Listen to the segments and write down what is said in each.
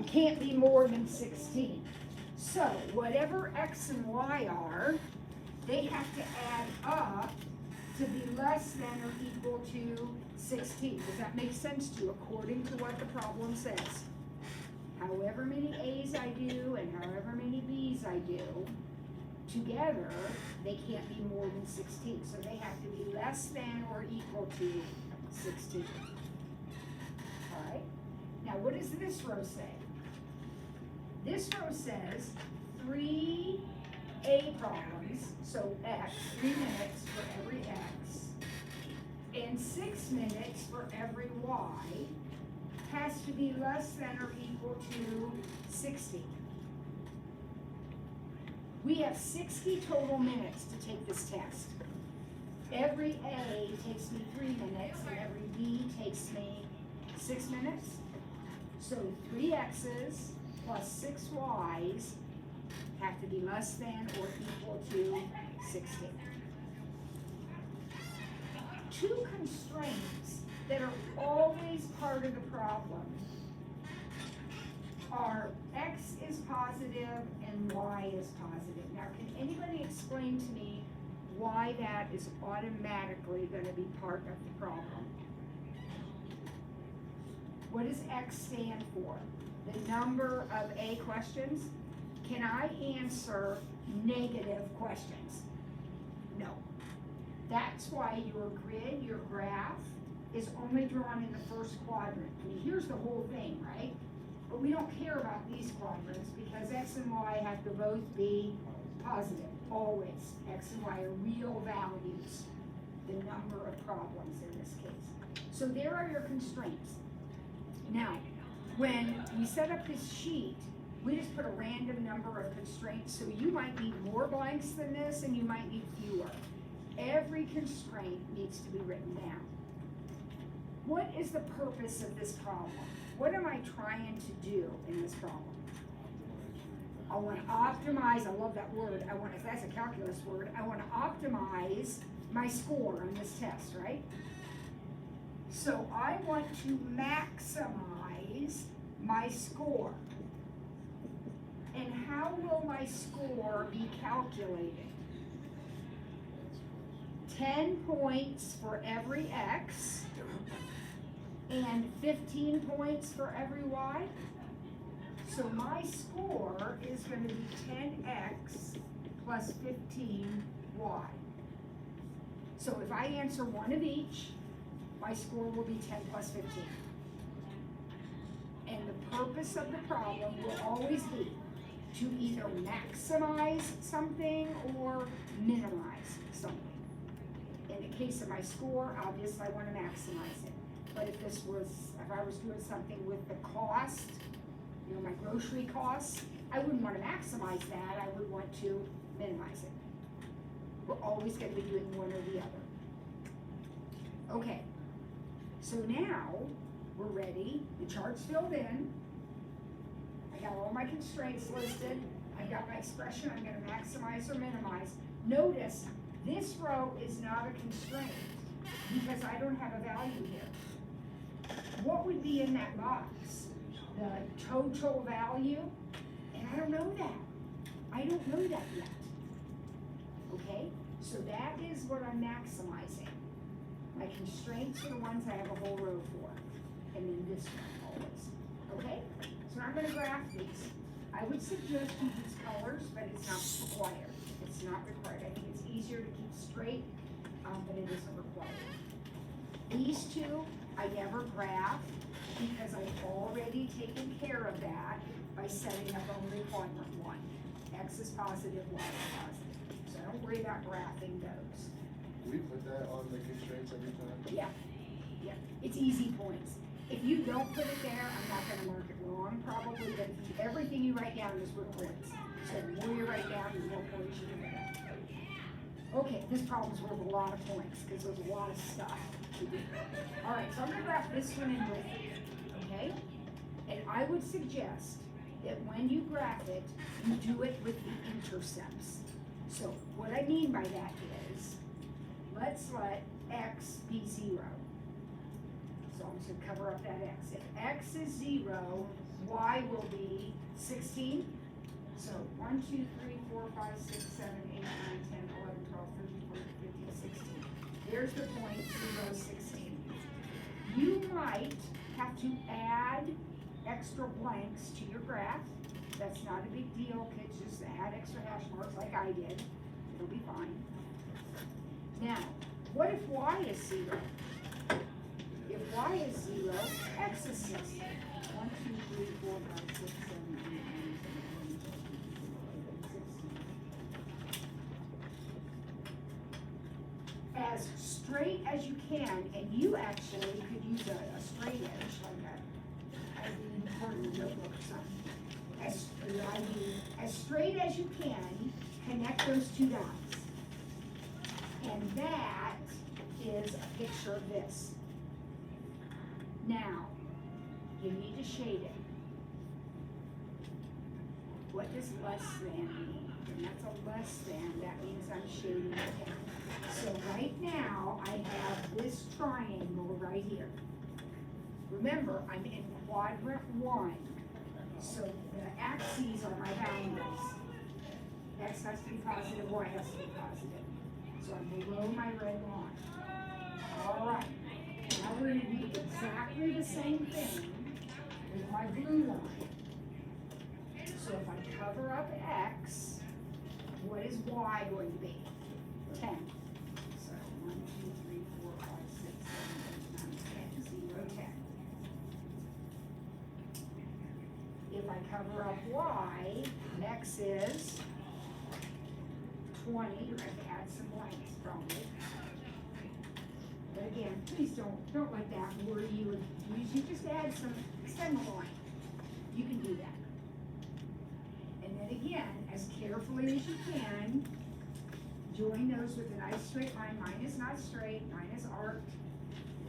can't be more than 16. So whatever x and y are, they have to add up to be less than or equal to 16. Does that make sense to you, according to what the problem says? However many A's I do and however many B's I do, together, they can't be more than 16. So they have to be less than or equal to 16. All right? Now, what does this row say? This row says 3 A problems, so x, 3 minutes for every x, and 6 minutes for every y, has to be less than or equal to 60. We have 60 total minutes to take this test. Every A takes me 3 minutes, and every B takes me 6 minutes. So 3 x's plus 6 y's have to be less than or equal to 60. 2 constraints that are always part of the problem are x is positive and y is positive. Now, can anybody explain to me why that is automatically going to be part of the problem? What does x stand for? The number of A questions? Can I answer negative questions? No. That's why your grid, your graph, is only drawn in the first quadrant. I mean, here's the whole thing, right? But we don't care about these quadrants because x and y have to both be positive, always. X and y are real values, the number of problems in this case. So there are your constraints. Now, when we set up this sheet, we just put a random number of constraints, so you might need more blanks than this and you might need fewer. Every constraint needs to be written down. What is the purpose of this problem? What am I trying to do in this problem? I want to optimize, I love that word, that's a calculus word, I want to optimize my score on this test, right? So I want to maximize my score. And how will my score be calculated? 10 points for every x and 15 points for every y. So my score is going to be 10x plus 15y. So if I answer one of each, my score will be 10 plus 15. And the purpose of the problem will always be to either maximize something or minimize something. In the case of my score, obviously I want to maximize it. But if I was doing something with the cost, you know, my grocery costs, I wouldn't want to maximize that, I would want to minimize it. We're always going to be doing one or the other. Okay, so now we're ready, the chart's filled in, I got all my constraints listed, I got my expression, I'm going to maximize or minimize. Notice, this row is not a constraint because I don't have a value here. What would be in that box? The total value? And I don't know that. I don't know that yet. Okay? So that is what I'm maximizing. My constraints are the ones I have a whole row for. And then this one always. Okay? So I'm going to graph these. I would suggest you use colors, but it's not required. It's not required. I think it's easier to keep straight, but it isn't required. These two, I never graph because I've already taken care of that by setting up only quadrant 1. X is positive, Y is positive. So I don't worry about graphing those. Do we put that on the constraints every time? Yeah, yeah. It's easy points. If you don't put it there, I'm not going to mark it wrong probably, but everything you write down is with points. So the more you write down, the more points you can get. Okay, this problem's worth a lot of points because there's a lot of stuff to do. All right, so I'm going to graph this one in with you, okay? And I would suggest that when you graph it, you do it with the intercepts. So what I mean by that is, let's let x be 0. So I'm to cover up that x. If x is 0, y will be 16. So 1, 2, 3, 4, 5, 6, 7, 8, 9, 10, 11, 12, 13, 14, 15, 16. There's the point, 0, 16. You might have to add extra blanks to your graph. That's not a big deal, kids, just add extra hash marks like I did. It'll be fine. Now, what if y is 0? If y is 0, x is 16. 1, 2, 3, 4, 5, 6, 7, 8, 9, 10, 11, 12, 13, 14, 15, 16. As straight as you can, and you actually could use a straight edge like that. I'd be part of the notebook or something. As straight as you can, connect those two dots. And that is a picture of this. Now, you need to shade it. What does less than mean? And that's a less than, that means I'm shading it. So right now, I have this triangle right here. Remember, I'm in quadrant 1. So the axes are my boundaries. X has to be positive, Y has to be positive. So I'm below my red line. All right. Now we're going to do exactly the same thing with my blue line. So if I cover up X, what is Y going to be? 10. So 1, 2, 3, 4, 5, 6, 7, 8, 9, 10, 0, 10. If I cover up Y, X is 20. You're going to have to add some blanks probably. But again, please don't let that worry you. You just add some, extend the line. You can do that. And then again, as carefully as you can, join those with a nice straight line. Mine is not straight, mine is arced.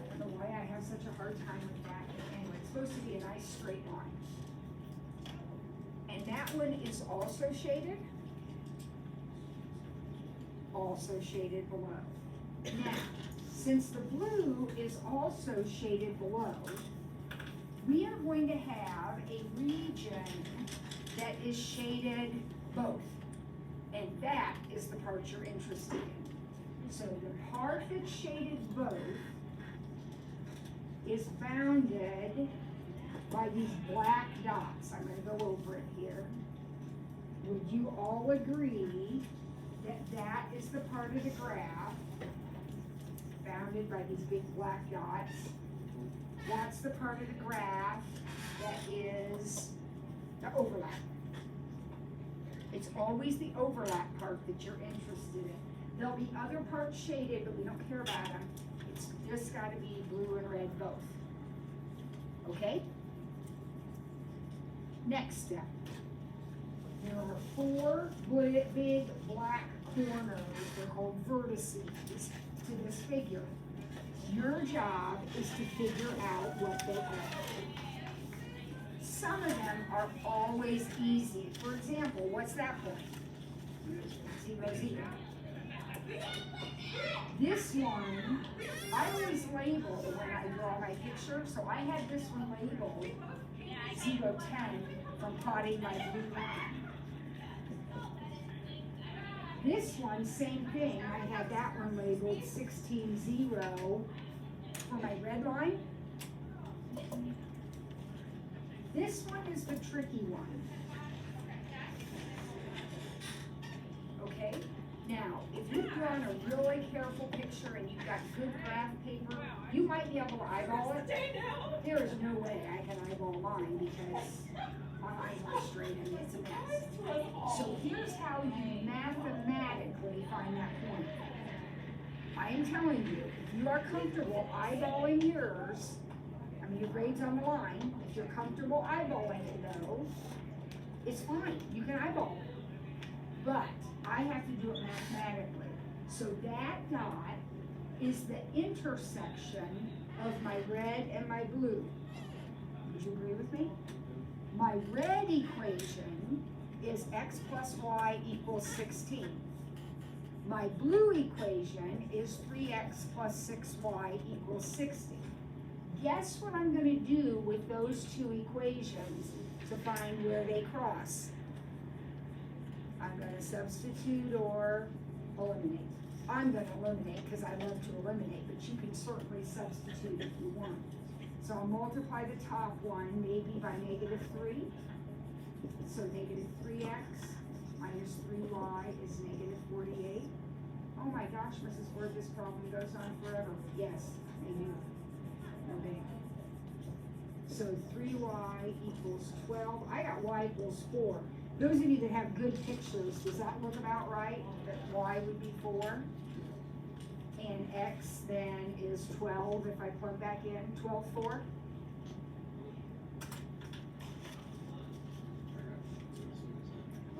I don't know why I have such a hard time with that. But anyway, it's supposed to be a nice straight line. And that one is also shaded. Also shaded below. Now, since the blue is also shaded below, we are going to have a region that is shaded both. And that is the part you're interested in. So the part that's shaded both is bounded by these black dots. I'm going to go over it here. Would you all agree that that is the part of the graph bounded by these big black dots? That's the part of the graph that is the overlap. It's always the overlap part that you're interested in. There'll be other parts shaded, but we don't care about them. It's just got to be blue and red both. Okay? Next step. There are 4 big black corners, they're called vertices, to this figure. Your job is to figure out what they are. Some of them are always easy. For example, what's that point? 0, 0. This one, I always label when I draw my picture, so I had this one labeled 0, 10 from plotting my blue line. This one, same thing, I had that one labeled 16, 0 for my red line. This one is the tricky one. Okay? Now, if you've drawn a really careful picture and you've got good graph paper, you might be able to eyeball it. There is no way I can eyeball mine because my eyes are straight and it's a mess. So here's how you mathematically find that point. I am telling you, if you are comfortable eyeballing yours, I mean your grade's on the line, if you're comfortable eyeballing it though, it's fine, you can eyeball it. But I have to do it mathematically. So that dot is the intersection of my red and my blue. Would you agree with me? My red equation is x plus y equals 16. My blue equation is 3x plus 6y equals 60. Guess what I'm gonna do with those two equations to find where they cross? I'm gonna substitute or eliminate. I'm gonna eliminate because I love to eliminate, but you can certainly substitute if you want. So I'll multiply the top one maybe by -3. So -3x minus 3y is -48. Oh my gosh, Mrs. Ward, this problem goes on forever. Yes, I do. No big. So 3y equals 12. I got y equals 4. Those of you that have good pictures, does that look about right? That y would be 4? And x then is 12 if I plug back in, 12, 4?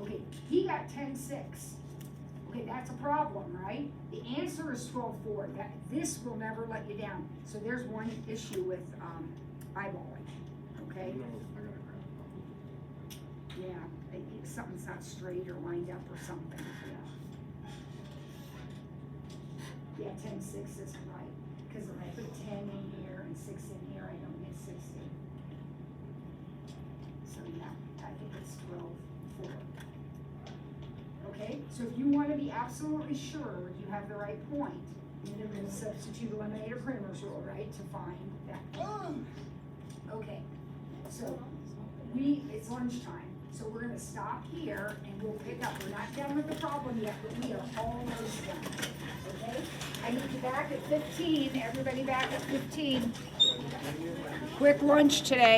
Okay, he got 10, 6. Okay, that's a problem, right? The answer is 12, 4. This will never let you down. So there's one issue with eyeballing, okay? No, I got a graph. Yeah, something's not straight or lined up or something, yeah. Yeah, 10, 6 isn't right, because if I put 10 in here and 6 in here, I don't get 60. So yeah, I think it's 12, 4. Okay, so if you want to be absolutely sure you have the right point, then you're going to substitute eliminate or Cramer's rule, right, to find that. Okay, so it's lunchtime. So we're gonna stop here and we'll pick up. We're not done with the problem yet, but we are almost done, okay? I need you back at 15, everybody back at 15. Quick lunch today.